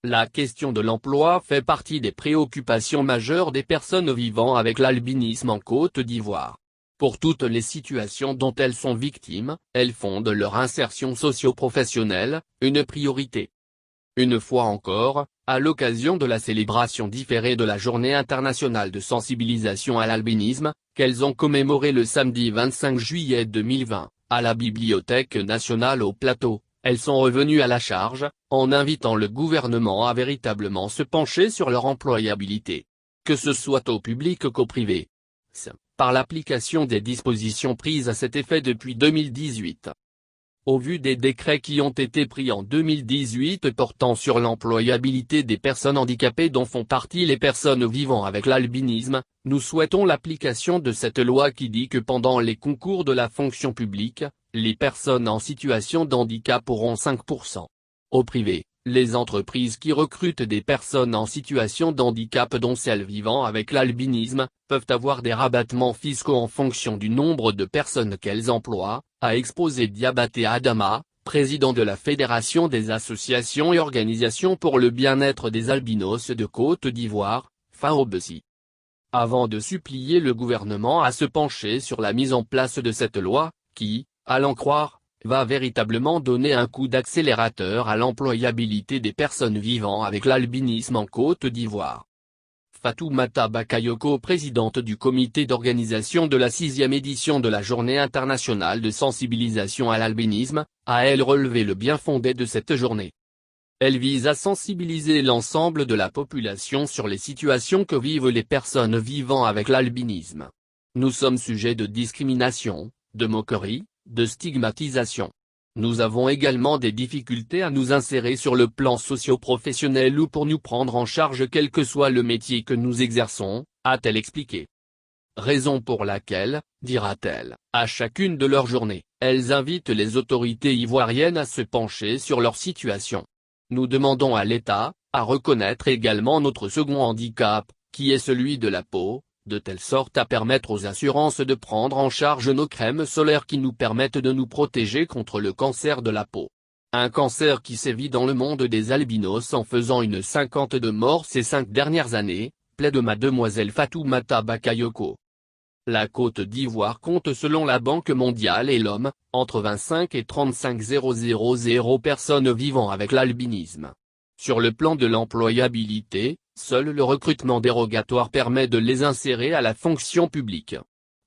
La question de l'emploi fait partie des préoccupations majeures des personnes vivant avec l'albinisme en Côte d'Ivoire. Pour toutes les situations dont elles sont victimes, elles font de leur insertion socio-professionnelle une priorité. Une fois encore, à l'occasion de la célébration différée de la Journée internationale de sensibilisation à l'albinisme, qu'elles ont commémoré le samedi 25 juillet 2020, à la Bibliothèque nationale au Plateau, elles sont revenues à la charge, en invitant le gouvernement à véritablement se pencher sur leur employabilité. Que ce soit au public qu'au privé. Par l'application des dispositions prises à cet effet depuis 2018. Au vu des décrets qui ont été pris en 2018 portant sur l'employabilité des personnes handicapées dont font partie les personnes vivant avec l'albinisme, nous souhaitons l'application de cette loi qui dit que pendant les concours de la fonction publique, les personnes en situation de handicap auront 5%. Au privé, les entreprises qui recrutent des personnes en situation de handicap dont celles vivant avec l'albinisme, peuvent avoir des rabattements fiscaux en fonction du nombre de personnes qu'elles emploient, a exposé Diabaté Adama, président de la Fédération des associations et organisations pour le bien-être des albinos de Côte d'Ivoire, FAOBESI. Avant de supplier le gouvernement à se pencher sur la mise en place de cette loi, qui, à l'en croire, va véritablement donner un coup d'accélérateur à l'employabilité des personnes vivant avec l'albinisme en Côte d'Ivoire. Fatoumata Bakayoko, présidente du comité d'organisation de la 6e édition de la Journée internationale de sensibilisation à l'albinisme, a elle relevé le bien fondé de cette journée. Elle vise à sensibiliser l'ensemble de la population sur les situations que vivent les personnes vivant avec l'albinisme. Nous sommes sujets de discrimination, de moquerie, de stigmatisation. Nous avons également des difficultés à nous insérer sur le plan socio-professionnel ou pour nous prendre en charge quel que soit le métier que nous exerçons, a-t-elle expliqué. Raison pour laquelle, dira-t-elle, à chacune de leurs journées, elles invitent les autorités ivoiriennes à se pencher sur leur situation. Nous demandons à l'État, à reconnaître également notre second handicap, qui est celui de la peau, de telle sorte à permettre aux assurances de prendre en charge nos crèmes solaires qui nous permettent de nous protéger contre le cancer de la peau. Un cancer qui sévit dans le monde des albinos en faisant une 50 de morts ces 5 dernières années, plaide mademoiselle Fatoumata Bakayoko. La Côte d'Ivoire compte selon la Banque mondiale et l'homme, entre 25 et 35 000 personnes vivant avec l'albinisme. Sur le plan de l'employabilité, seul le recrutement dérogatoire permet de les insérer à la fonction publique.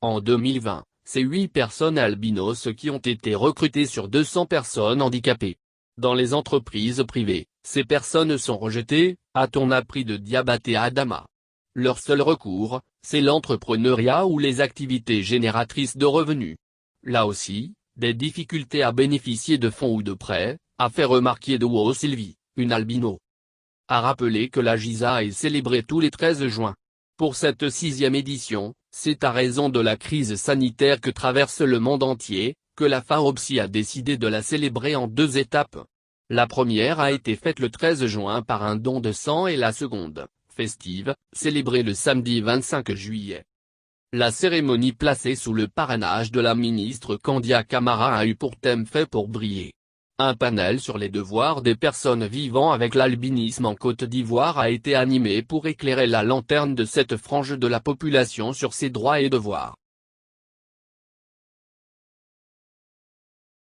En 2020, c'est 8 personnes albinos qui ont été recrutées sur 200 personnes handicapées. Dans les entreprises privées, ces personnes sont rejetées, a-t-on appris de Diabaté Adama. Leur seul recours, c'est l'entrepreneuriat ou les activités génératrices de revenus. Là aussi, des difficultés à bénéficier de fonds ou de prêts, a fait remarquer Douo Sylvie, une albino. A rappelé que la GISA est célébrée tous les 13 juin. Pour cette 6e édition, c'est à raison de la crise sanitaire que traverse le monde entier, que la FAOBESI a décidé de la célébrer en 2 étapes. La première a été faite le 13 juin par un don de sang et la seconde, festive, célébrée le samedi 25 juillet. La cérémonie placée sous le parrainage de la ministre Candia Camara a eu pour thème Fait pour briller. Un panel sur les devoirs des personnes vivant avec l'albinisme en Côte d'Ivoire a été animé pour éclairer la lanterne de cette frange de la population sur ses droits et devoirs.